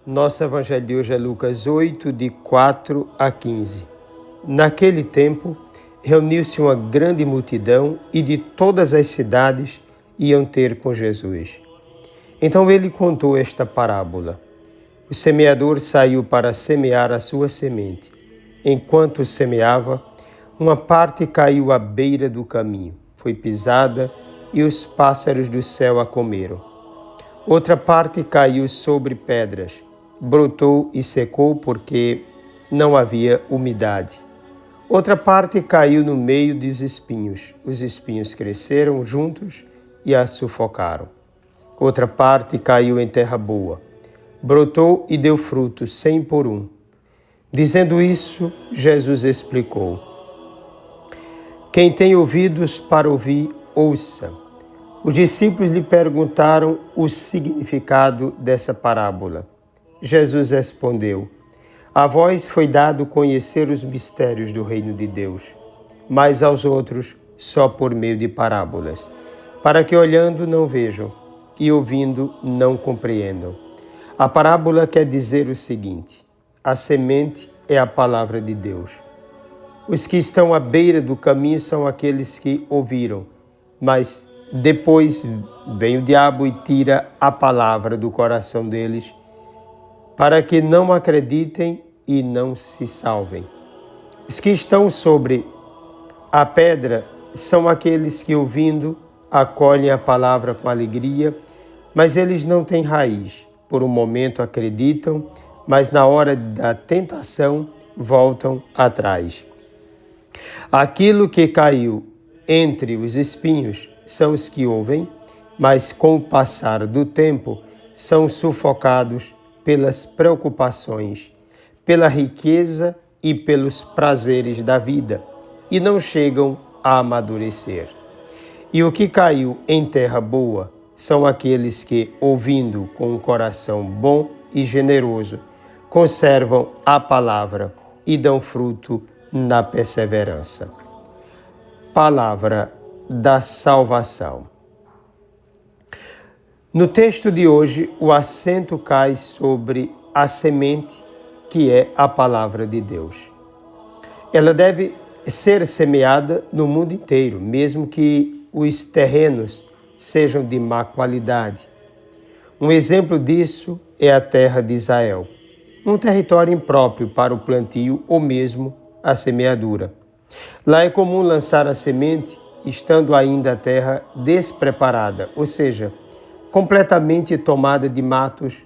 Nosso evangelho de hoje é Lucas 8, de 4 a 15. Naquele tempo, reuniu-se uma grande multidão e de todas as cidades iam ter com Jesus. Então ele contou esta parábola. O semeador saiu para semear a sua semente. Enquanto semeava, uma parte caiu à beira do caminho, foi pisada e os pássaros do céu a comeram. Outra parte caiu sobre pedras, brotou e secou porque não havia umidade. Outra parte caiu no meio dos espinhos. Os espinhos cresceram juntos e a sufocaram. Outra parte caiu em terra boa, brotou e deu fruto 100 por 1. Dizendo isso, Jesus explicou: Quem tem ouvidos para ouvir, ouça. Os discípulos lhe perguntaram o significado dessa parábola. Jesus respondeu: A vós foi dado conhecer os mistérios do reino de Deus, mas aos outros só por meio de parábolas, para que olhando não vejam e ouvindo não compreendam. A parábola quer dizer o seguinte: a semente é a palavra de Deus. Os que estão à beira do caminho são aqueles que ouviram, mas depois vem o diabo e tira a palavra do coração deles, para que não acreditem e não se salvem. Os que estão sobre a pedra são aqueles que, ouvindo, acolhem a palavra com alegria, mas eles não têm raiz. Por um momento acreditam, mas na hora da tentação voltam atrás. Aquilo que caiu entre os espinhos são os que ouvem, mas com o passar do tempo são sufocados pelas preocupações, pela riqueza e pelos prazeres da vida, e não chegam a amadurecer. E o que caiu em terra boa são aqueles que, ouvindo com um coração bom e generoso, conservam a palavra e dão fruto na perseverança. Palavra da salvação. No texto de hoje, o acento cai sobre a semente, que é a palavra de Deus. Ela deve ser semeada no mundo inteiro, mesmo que os terrenos sejam de má qualidade. Um exemplo disso é a terra de Israel, um território impróprio para o plantio ou mesmo a semeadura. Lá é comum lançar a semente estando ainda a terra despreparada, ou seja, completamente tomada de matos.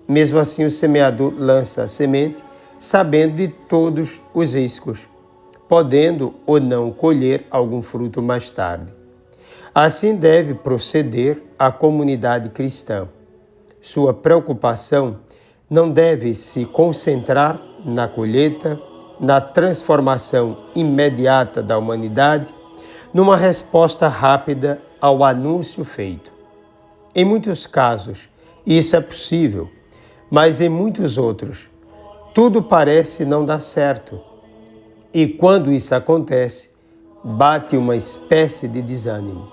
Mesmo assim, o semeador lança a semente sabendo de todos os riscos, podendo ou não colher algum fruto mais tarde. Assim deve proceder a comunidade cristã. Sua preocupação não deve se concentrar na colheita, na transformação imediata da humanidade, numa resposta rápida ao anúncio feito. Em muitos casos, isso é possível, mas em muitos outros, tudo parece não dar certo. E quando isso acontece, bate uma espécie de desânimo.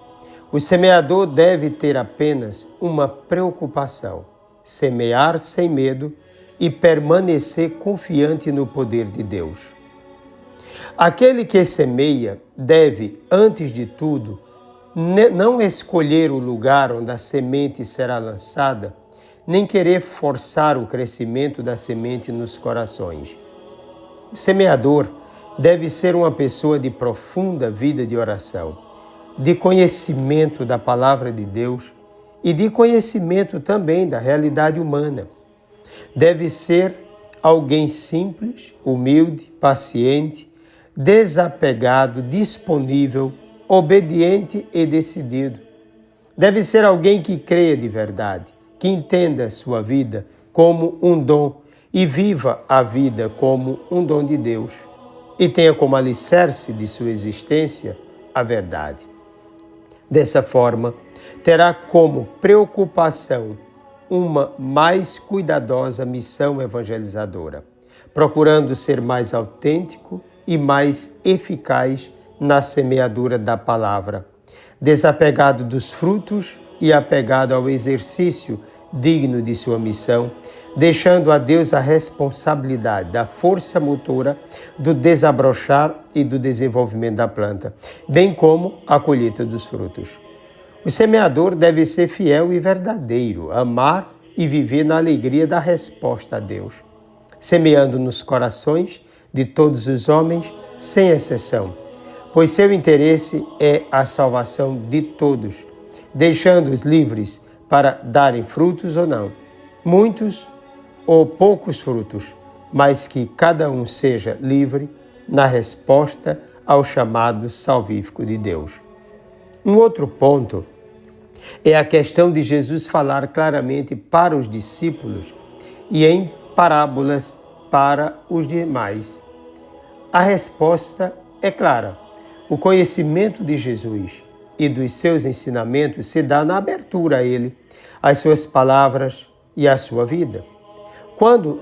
O semeador deve ter apenas uma preocupação: semear sem medo e permanecer confiante no poder de Deus. Aquele que semeia deve, antes de tudo, não escolher o lugar onde a semente será lançada, nem querer forçar o crescimento da semente nos corações. O semeador deve ser uma pessoa de profunda vida de oração, de conhecimento da palavra de Deus e de conhecimento também da realidade humana. Deve ser alguém simples, humilde, paciente, desapegado, disponível, obediente e decidido. Deve ser alguém que creia de verdade, que entenda sua vida como um dom e viva a vida como um dom de Deus e tenha como alicerce de sua existência a verdade. Dessa forma, terá como preocupação uma mais cuidadosa missão evangelizadora, procurando ser mais autêntico e mais eficaz na semeadura da palavra, desapegado dos frutos e apegado ao exercício digno de sua missão, deixando a Deus a responsabilidade da força motora, do desabrochar e do desenvolvimento da planta, bem como a colheita dos frutos. O semeador deve ser fiel e verdadeiro, amar e viver na alegria da resposta a Deus, semeando nos corações de todos os homens, sem exceção, pois seu interesse é a salvação de todos, deixando-os livres para darem frutos ou não, muitos ou poucos frutos, mas que cada um seja livre na resposta ao chamado salvífico de Deus. Um outro ponto é a questão de Jesus falar claramente para os discípulos e em parábolas para os demais. A resposta é clara. O conhecimento de Jesus e dos seus ensinamentos se dá na abertura a ele, às suas palavras e à sua vida. Quando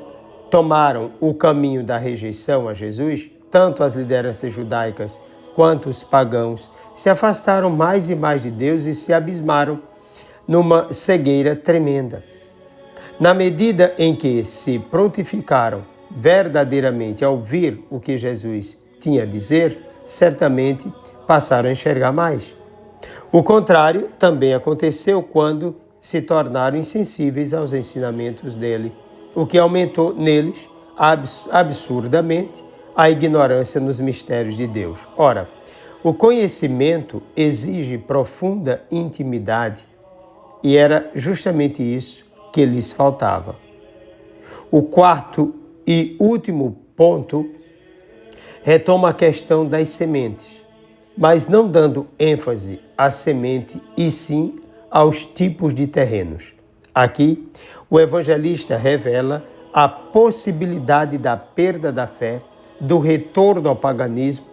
tomaram o caminho da rejeição a Jesus, tanto as lideranças judaicas quanto os pagãos se afastaram mais e mais de Deus e se abismaram numa cegueira tremenda. Na medida em que se prontificaram verdadeiramente a ouvir o que Jesus tinha a dizer, certamente passaram a enxergar mais. O contrário também aconteceu quando se tornaram insensíveis aos ensinamentos dele, o que aumentou neles absurdamente a ignorância nos mistérios de Deus. Ora, o conhecimento exige profunda intimidade e era justamente isso que lhes faltava. O quarto e último ponto retoma a questão das sementes, mas não dando ênfase à semente e sim aos tipos de terrenos. Aqui, o evangelista revela a possibilidade da perda da fé, do retorno ao paganismo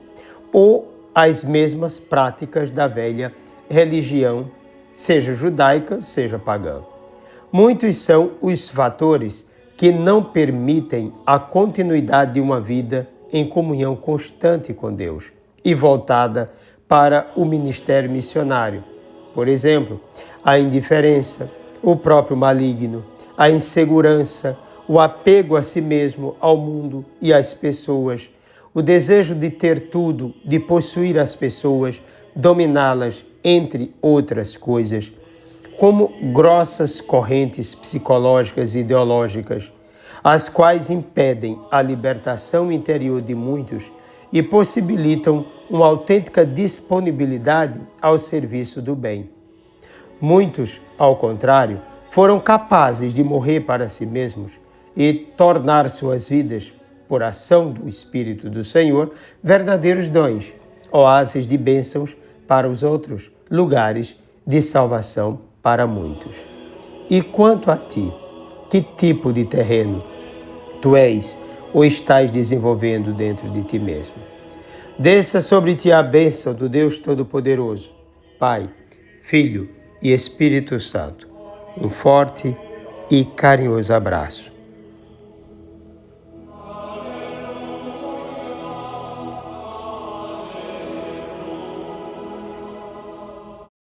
ou às mesmas práticas da velha religião, seja judaica, seja pagã. Muitos são os fatores que não permitem a continuidade de uma vida em comunhão constante com Deus e voltada para o ministério missionário. Por exemplo, a indiferença, o próprio maligno, a insegurança, o apego a si mesmo, ao mundo e às pessoas, o desejo de ter tudo, de possuir as pessoas, dominá-las, entre outras coisas, como grossas correntes psicológicas e ideológicas, as quais impedem a libertação interior de muitos e possibilitam uma autêntica disponibilidade ao serviço do bem. Muitos, ao contrário, foram capazes de morrer para si mesmos e tornar suas vidas, por ação do Espírito do Senhor, verdadeiros dons, oásis de bênçãos para os outros, lugares de salvação para muitos. E quanto a ti, que tipo de terreno tu és ou estás desenvolvendo dentro de ti mesmo? Desça sobre ti a bênção do Deus Todo-Poderoso, Pai, Filho e Espírito Santo. Um forte e carinhoso abraço.